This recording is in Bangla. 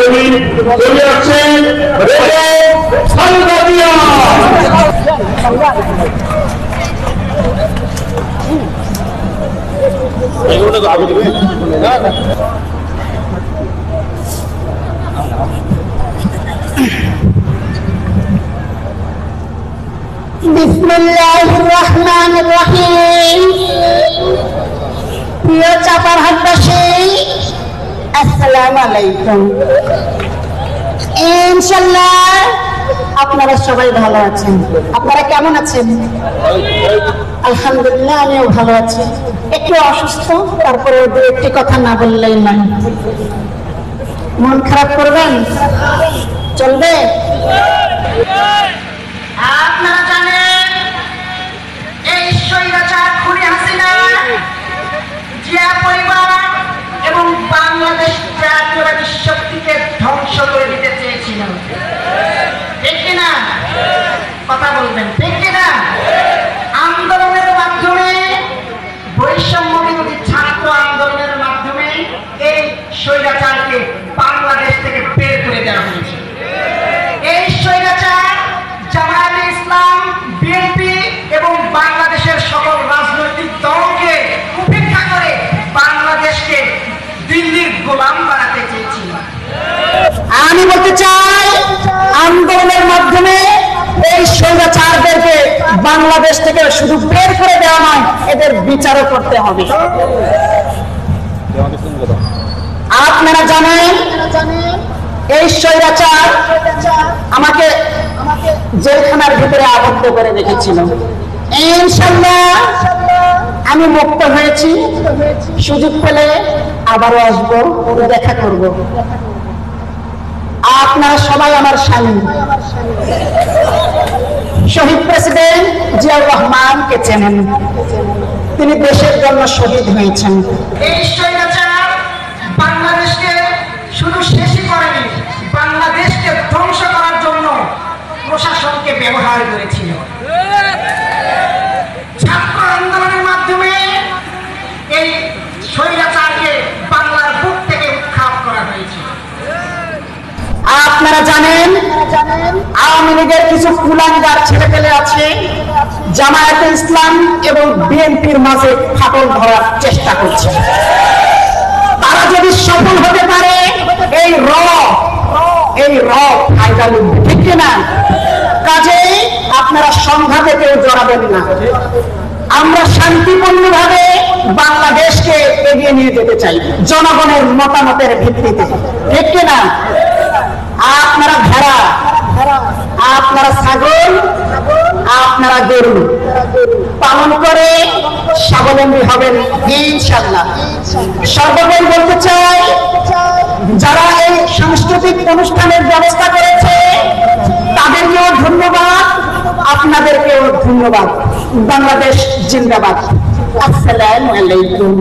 কর্মী চলে আসছেন সালগাদিয়া। বিসমিল্লাহির রহমানির রহিম। প্রিয় চাপারহাটবাসী, আসসালামু আলাইকুম। ইনশাআল্লাহ আপনারা সবাই ভালো আছেন। আপনারা কেমন আছেন? আলহামদুলিল্লাহ, আমিও ভালো আছি। একটু অসুস্থ, তারপরে দু একটি কথা না বললেই নয়। মন খারাপ করবেন? চলবে? আপনারা জানেন এই স্বৈরাচার খুনি হাসিনা জিয়া পরিবার এবং বাংলাদেশ জাতীয়তাবাদী শক্তিকে ধ্বংস করে দিতে চেয়েছিল, ঠিক কিনা? কথা বলবেন, ঠিক কিনা? আন্দোলনের মাধ্যমে, বৈষম্য বিরোধী ছাত্র আন্দোলনের মাধ্যমে এই স্বৈরাচারকে বাংলাদেশ থেকে বের করে দেওয়া হয়েছে। এই স্বৈরাচার জামায়াতে ইসলাম, বিএনপি এবং বাংলাদেশের সকল রাজনৈতিক দলকে উপেক্ষা করে বাংলাদেশকে দিল্লির গোলাম বানাতে চেয়েছিল। আমি বলতে চাই, আন্দোলনের মাধ্যমে এই স্বৈরাচারদেরকে বাংলাদেশ থেকে শুধু বের করে দেওয়া নয়, এদের বিচারও করতে হবে। আপনারা জানেন এই স্বৈরাচার আমাকে জেলখানার ভিতরে আবদ্ধ করে রেখেছিল। ইনশাআল্লাহ আমি মুক্ত হয়েছি। সুযোগ পেলে আবারও আসবো, দেখা করব। আপনারা সবাই আমার স্বামী শহীদ প্রেসিডেন্ট জিয়াউর রহমানকে চেনেন। তিনি দেশের জন্য শহীদ হয়েছেন। এই স্বৈরাচার বাংলাদেশকে শুধু শেষই করেনি, বাংলাদেশকে ধ্বংস করার জন্য প্রশাসনকে ব্যবহার করেছিল। ছাত্র আন্দোলনের মাধ্যমে এই স্বৈরাচারকে বাংলার বুক থেকে উৎখাত করা হয়েছে। আপনারা জানেন আওয়ামী লীগের কিছু কুলাঙ্গার ছেলেপেলে আছে, জামায়াতে ইসলাম এবং বিএনপির মাঝে ফাটল ধরার চেষ্টা করছে। তারা যদি সফল হতে পারে এই ফায়দা লুটবে, ঠিক কিনা? কাজেই আপনারা সংঘাতে কেউ জড়াবেন না। আমরা শান্তিপূর্ণভাবে বাংলাদেশকে এগিয়ে নিয়ে যেতে চাই জনগণের মতামতের ভিত্তিতে, ঠিক কিনা? আপনারা ভেড়া, আপনারা ছাগল, আপনারা গরু পালন করে স্বাবলম্বী হবেন ইনশাআল্লাহ। সর্বোপরি বলতে চাই, যারা এই সাংস্কৃতিক অনুষ্ঠানের ব্যবস্থা করেছে তাদেরকেও ধন্যবাদ, আপনাদেরকেও ধন্যবাদ। বাংলাদেশ জিন্দাবাদ। আসসালামু আলাইকুম।